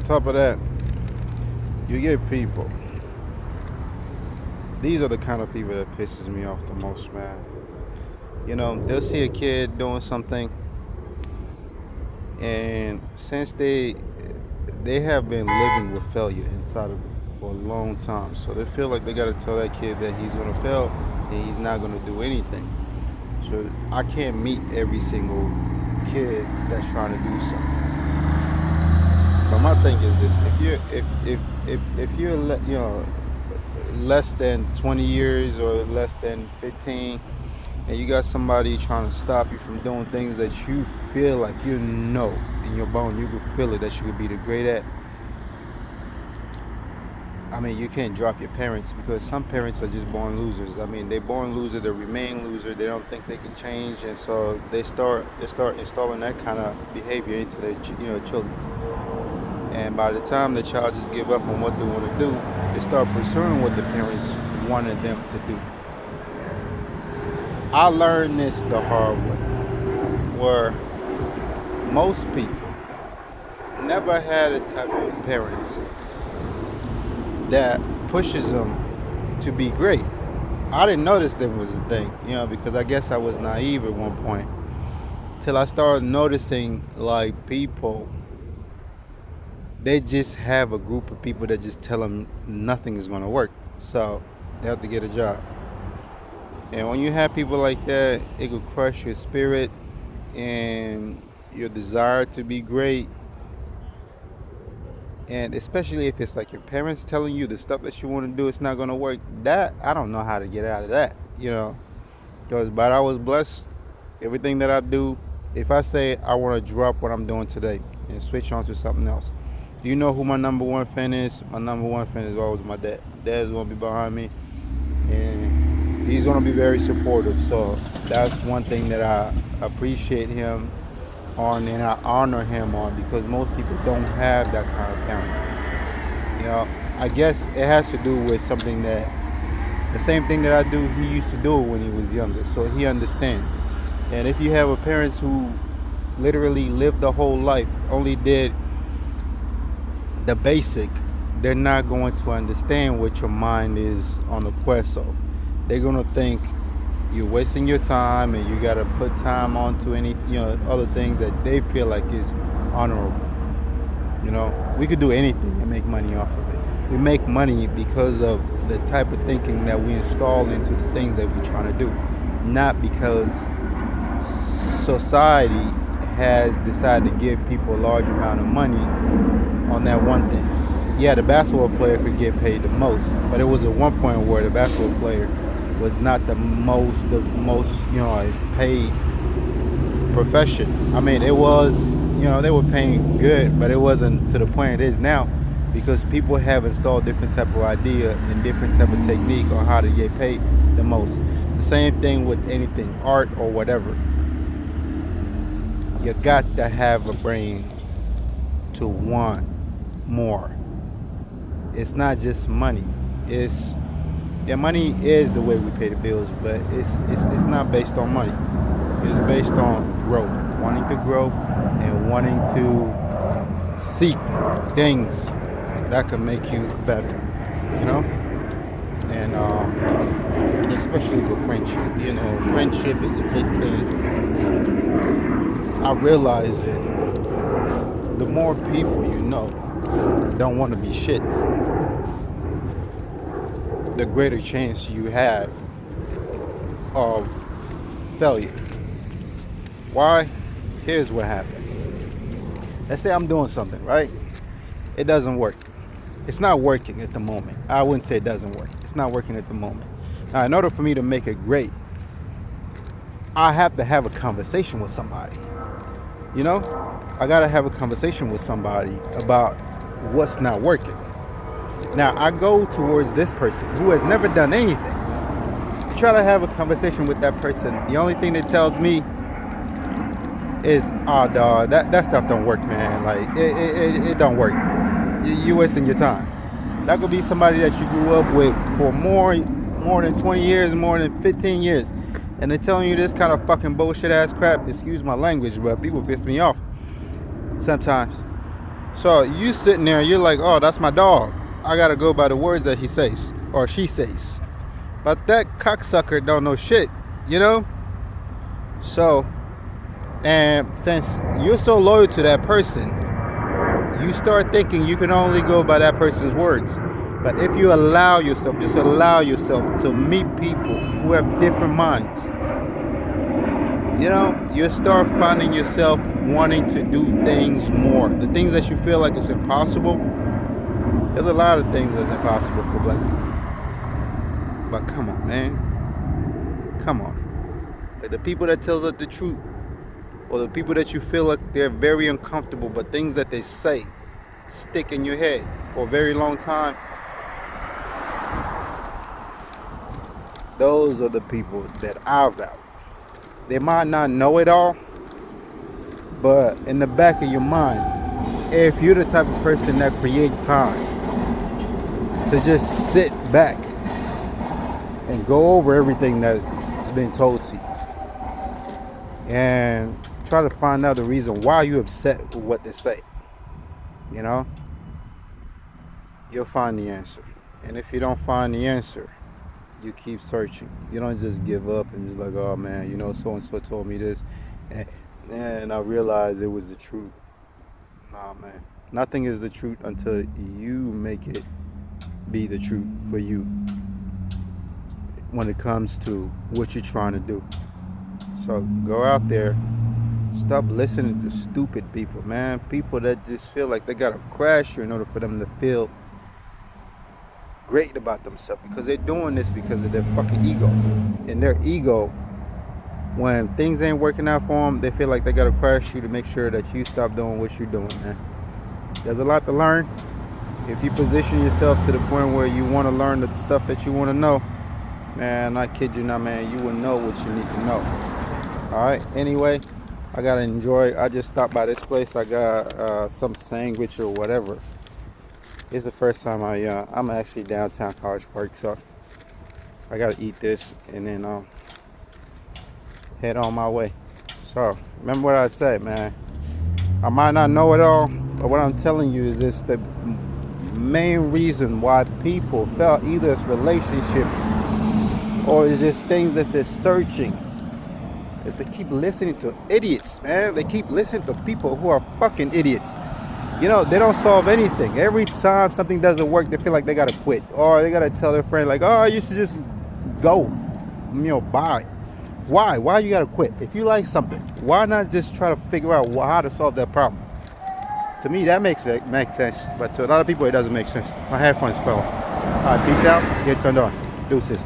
top of that, you get people. These are the kind of people that pisses me off the most, man. They'll see a kid doing something, and since they have been living with failure inside of them for a long time, so they feel like they gotta tell that kid that he's gonna fail and he's not gonna do anything. So I can't meet every single kid that's trying to do something. But my thing is this: if you're less than 20 years or less than 15, and you got somebody trying to stop you from doing things that you feel like in your bone, you could feel it that you could be the great at. I mean, you can't drop your parents because some parents are just born losers. I mean, they're born loser, they remain loser. They don't think they can change, and so they start installing that kind of behavior into their children. And by the time the child just give up on what they want to do, they start pursuing what the parents wanted them to do. I learned this the hard way, where most people never had a type of parents that pushes them to be great. I didn't notice that was a thing, because I guess I was naive at one point, till I started noticing like people, they just have a group of people that just tell them nothing is going to work, so they have to get a job. And when you have people like that, it could crush your spirit and your desire to be great. And especially if it's like your parents telling you the stuff that you want to do, it's not going to work. That, I don't know how to get out of that. But I was blessed. Everything that I do, if I say I want to drop what I'm doing today and switch on to something else, do you know who my number one fan is? My number one fan is always my dad. Dad's going to be behind me, and he's going to be very supportive. So that's one thing that I appreciate him on, and I honor him on, because most people don't have that kind of parent. I guess it has to do with something that the same thing that I do, he used to do it when he was younger, so he understands. And if you have a parents who literally lived the whole life, only did the basic, they're not going to understand what your mind is on the quest of. They're going to think you're wasting your time, and you got to put time onto any other things that they feel like is honorable. We could do anything and make money off of it. We make money because of the type of thinking that we install into the things that we're trying to do, not because society has decided to give people a large amount of money on that one thing. Yeah, the basketball player could get paid the most, but it was at one point where the basketball player was not the most paid profession. I mean, it was, they were paying good, but it wasn't to the point it is now, because people have installed different type of idea and different type of technique on how to get paid the most. The same thing with anything, art or whatever. You got to have a brain to want more. It's not just money. Money is the way we pay the bills, but it's not based on money. It's based on growth, wanting to grow and wanting to seek things that can make you better, and especially with friendship. Friendship is a big thing. I realize that the more people that don't want to be shit, the greater chance you have of failure. Why? Here's what happened. Let's say I'm doing something, right? It doesn't work. It's not working at the moment. I wouldn't say it doesn't work. It's not working at the moment. Now, in order for me to make it great, I have to have a conversation with somebody. I got to have a conversation with somebody about what's not working. Now, I go towards this person who has never done anything. Try to have a conversation with that person. The only thing that tells me is, oh, dog, that stuff don't work, man. Like, it don't work. You're wasting your time. That could be somebody that you grew up with for more than 20 years, more than 15 years. And they're telling you this kind of fucking bullshit ass crap. Excuse my language, but people piss me off sometimes. So you sitting there, you're like, oh, that's my dog. I gotta go by the words that he says or she says. But that cocksucker don't know shit, you know? So, and since you're so loyal to that person, you start thinking you can only go by that person's words. But if you allow yourself, just allow yourself to meet people who have different minds, you know, you start finding yourself wanting to do things more. The things that you feel like is impossible, there's a lot of things that's impossible for black people. But come on, man. Come on. Like the people that tells us the truth, or the people that you feel like they're very uncomfortable, but things that they say stick in your head for a very long time, those are the people that I value. They might not know it all, but in the back of your mind, if you're the type of person that creates time to just sit back and go over everything that's been told to you and try to find out the reason why you're upset with what they say, you know, you'll find the answer. And if you don't find the answer, you keep searching. You don't just give up and be like, oh man, you know, so and so told me this, and I realized it was the truth. Nah, man, nothing is the truth until you make it be the truth for you when it comes to what you're trying to do. So go out there, stop listening to stupid people, man. People that just feel like they gotta crash you in order for them to feel great about themselves, because they're doing this because of their fucking ego. And their ego, when things ain't working out for them, they feel like they gotta crash you to make sure that you stop doing what you're doing, man. There's a lot to learn. If you position yourself to the point where you want to learn the stuff that you want to know, man, I kid you not, man, you will know what you need to know. Alright, anyway, I gotta enjoy. I just stopped by this place. I got some sandwich or whatever. It's the first time I'm actually downtown College Park, so I gotta eat this and then head on my way. So remember what I said, man. I might not know it all, but what I'm telling you is this: the main reason why people felt either it's relationship or is just things that they're searching is they keep listening to idiots, man. They keep listening to people who are fucking idiots. You know, they don't solve anything. Every time something doesn't work, they feel like they gotta quit, or they gotta tell their friend like, oh, you should just go, you know, bye. Why you gotta quit? If you like something, why not just try to figure out how to solve that problem? To me, that makes sense, but to a lot of people, it doesn't make sense. My headphones fell off. All right, peace out. Get turned on. Deuces.